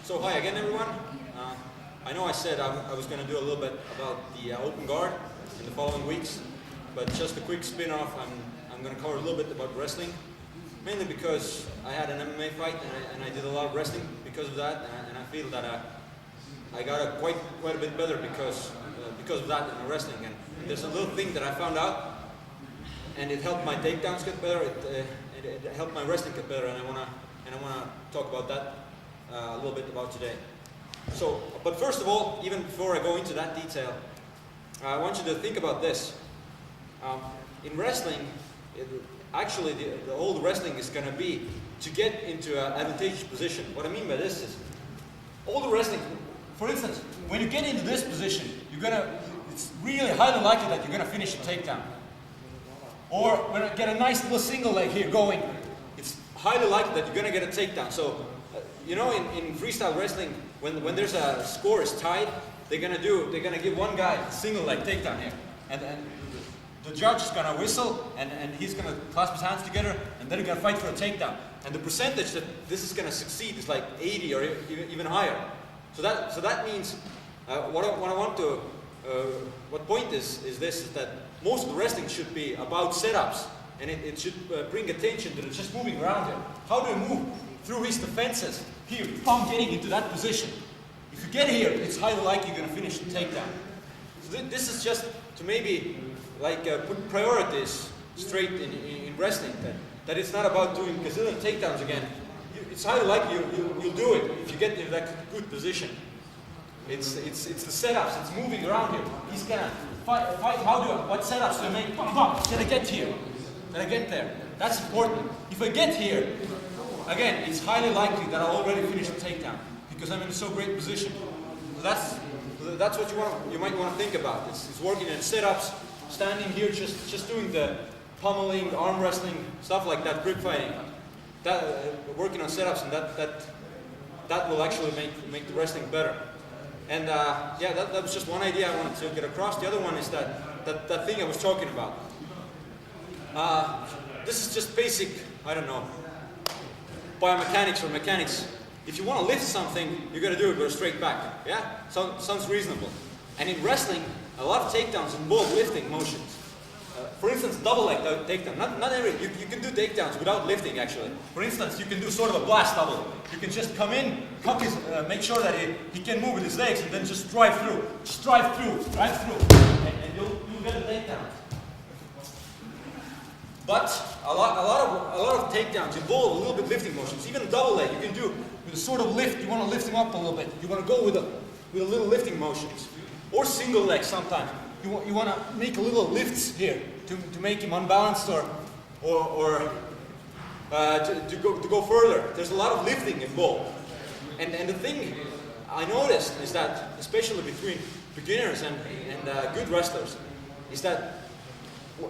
So hi again, everyone. I know I said I was going to do a little bit about the open guard in the following weeks, but just a quick spin-off. I'm going to cover a little bit about wrestling, mainly because I had an MMA fight and I did a lot of wrestling because of that, and I feel that I got quite a bit better because of that in the wrestling. And there's a little thing that I found out, and it helped my takedowns get better. It helped my wrestling get better, and I wanna talk about that a little bit about today. So, but first of all, even before I go into that detail, I want you to think about this. In wrestling, actually the old wrestling is going to be to get into an advantageous position. What I mean by this is, old wrestling, for instance, when you get into this position, it's really highly likely that you're going to finish a takedown. Or when I get a nice little single leg here going, it's highly likely that you're going to get a takedown. So, you know, in freestyle wrestling, when there's a score is tied, they're gonna give one guy a single leg takedown here, and the judge is gonna whistle, and he's gonna clasp his hands together, and then he's gonna fight for a takedown. And the percentage that this is gonna succeed is like 80 or even higher. So that means what point is that most of the wrestling should be about setups, and it should bring attention to just moving around here. How do you move through his defenses? Here, getting into that position. If you get here, it's highly likely you're going to finish the takedown. So this is just to maybe like put priorities straight in wrestling. That it's not about doing gazillion takedowns again. It's highly likely you'll do it if you get into that good position. It's the setups. It's moving around here. He's gonna fight. What setups do I make? Did I get here? Did I get there? That's important. If I get here, again, it's highly likely that I'll already finish the takedown because I'm in so great position. So that's what you might want to think about. It's working in setups, standing here, just doing the pummeling, arm wrestling, stuff like that, grip fighting. Working on setups, and that will actually make the wrestling better. And yeah, that was just one idea I wanted to get across. The other one is that thing I was talking about. This is just basic, I don't know, biomechanics or mechanics. If you want to lift something, you got to do it with a straight back. Yeah, sounds reasonable. And in wrestling, a lot of takedowns involve lifting motions. For instance, double leg takedown. Not every you can do takedowns without lifting. Actually, for instance, you can do sort of a blast double. You can just come in, make sure that he can move with his legs, and then just drive through, and you'll get a takedown. But a lot of takedowns involve a little bit lifting motions. Even a double leg you can do with a sort of lift. You want to lift him up a little bit. You want to go with a little lifting motions. Or single leg sometimes. You want to make a little lifts here to make him unbalanced or to go further. There's a lot of lifting involved. And the thing I noticed is that, especially between beginners and good wrestlers, is that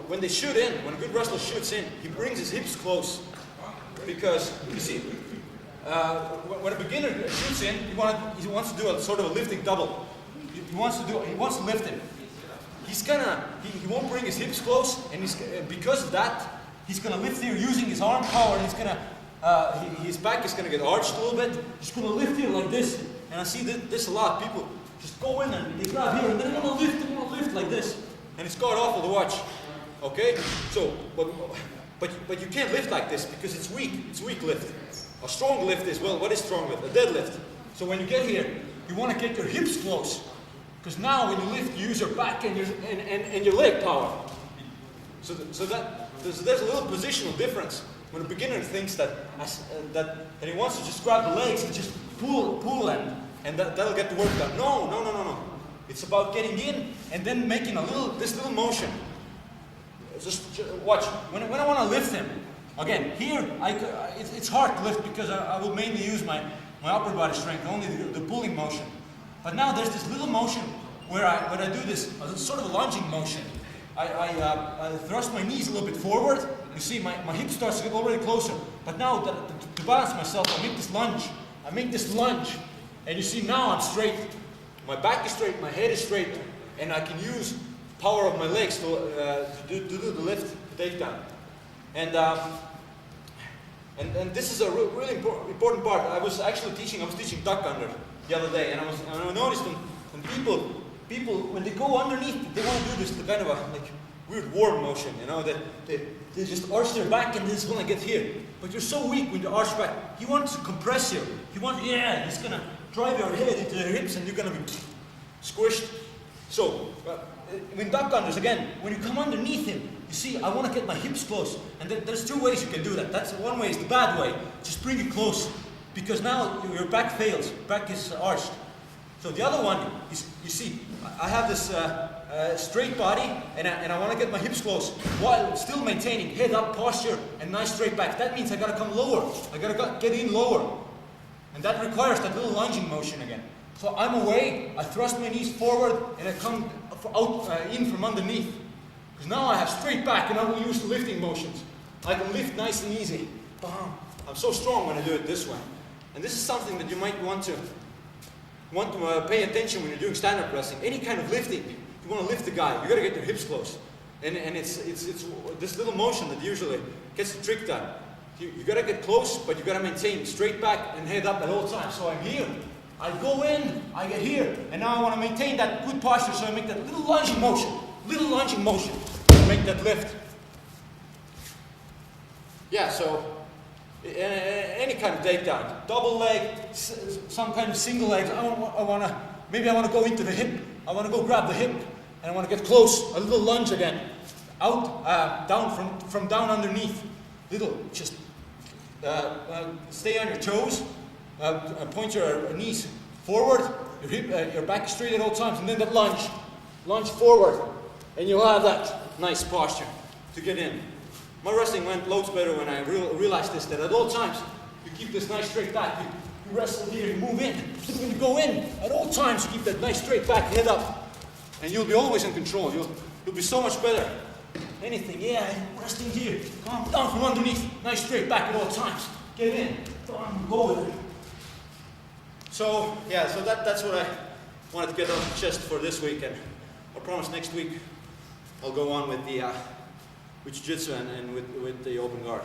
when they shoot in, when a good wrestler shoots in, he brings his hips close. Because, you see, when a beginner shoots in, he wants to do a sort of a lifting double. He wants to lift him. He won't bring his hips close, and because of that, he's gonna lift here using his arm power, and his back is gonna get arched a little bit. He's gonna lift here like this, and I see this a lot. People just go in and they grab here, and then they're gonna lift like this, and it's god awful to watch. Okay, so but you can't lift like this because it's weak. It's weak lift. A strong lift is, well, what is strong lift? A deadlift. So when you get here, you want to get your hips close, because now when you lift, you use your back and your leg power. So there's a little positional difference when a beginner thinks that he wants to just grab the legs and just pull and that'll get the work done. No. It's about getting in and then making this little motion. Just watch. When I want to lift him, again, here, it's hard to lift because I will mainly use my upper body strength, only the pulling motion. But now there's this little motion where I do this sort of a lunging motion. I thrust my knees a little bit forward. You see, my hip starts to get already closer. But now, to balance myself, I make this lunge. And you see, now I'm straight. My back is straight, my head is straight, and I can use power of my legs to do the lift, the takedown. And And this is a really important part. I was teaching duck under the other day, and I noticed when people when they go underneath, they want to do this kind of a like weird worm motion, you know, that they just arch their back and they just want to get here. But you're so weak when you arch back. He wants to compress you. He's gonna drive your head into the hips, and you're gonna be squished. So when duck unders, again, when you come underneath him, you see, I want to get my hips close. And there's two ways you can do that. That's one way is the bad way. Just bring it close. Because now your back fails. Back is arched. So the other one is, you see, I have this straight body, and I want to get my hips close while still maintaining head up posture and nice straight back. That means I got to come lower. I got to get in lower. And that requires that little lunging motion again. So I'm away, I thrust my knees forward, and I come out in from underneath. Because now I have straight back, and I will use the lifting motions. I can lift nice and easy. Bam. I'm so strong when I do it this way. And this is something that you might want to pay attention when you're doing stand-up wrestling. Any kind of lifting, you want to lift the guy, you got to get your hips close. And it's this little motion that usually gets the trick done. You got to get close, but you got to maintain straight back and head up at all times. So I'm here. I go in, I get here, and now I want to maintain that good posture, so I make that little lunging motion to make that lift. Yeah, so any kind of takedown, double leg, some kind of single leg. Maybe I want to go into the hip. I want to go grab the hip, and I want to get close. A little lunge again, out, down from down underneath. Just stay on your toes. Point your knees forward, your back straight at all times, and then that lunge forward, and you'll have that nice posture to get in. My wrestling went loads better when I realized this, that at all times you keep this nice straight back. You wrestle here, you move in. When you go in, at all times you keep that nice straight back, head up, and you'll be always in control. You'll be so much better. Anything, resting here, come down from underneath, nice straight back at all times. Get in, go with it. So that's what I wanted to get off the chest for this week, and I promise next week I'll go on with the with jiu-jitsu and with the open guard.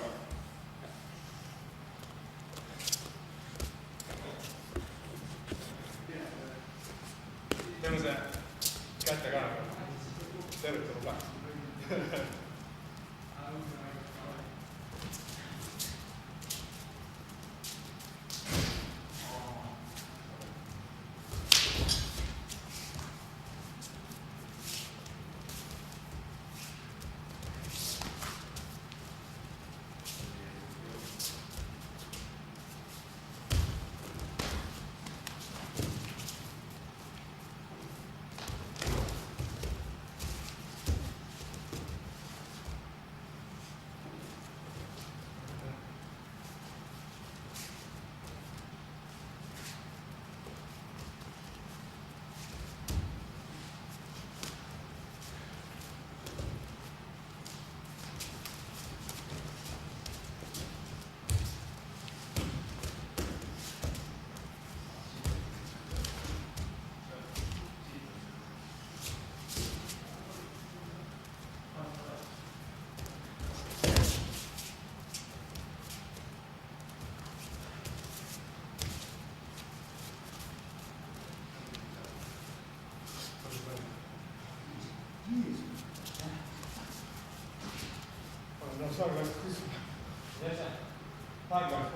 Sorry, guys. Yes, sir. Hi, guys.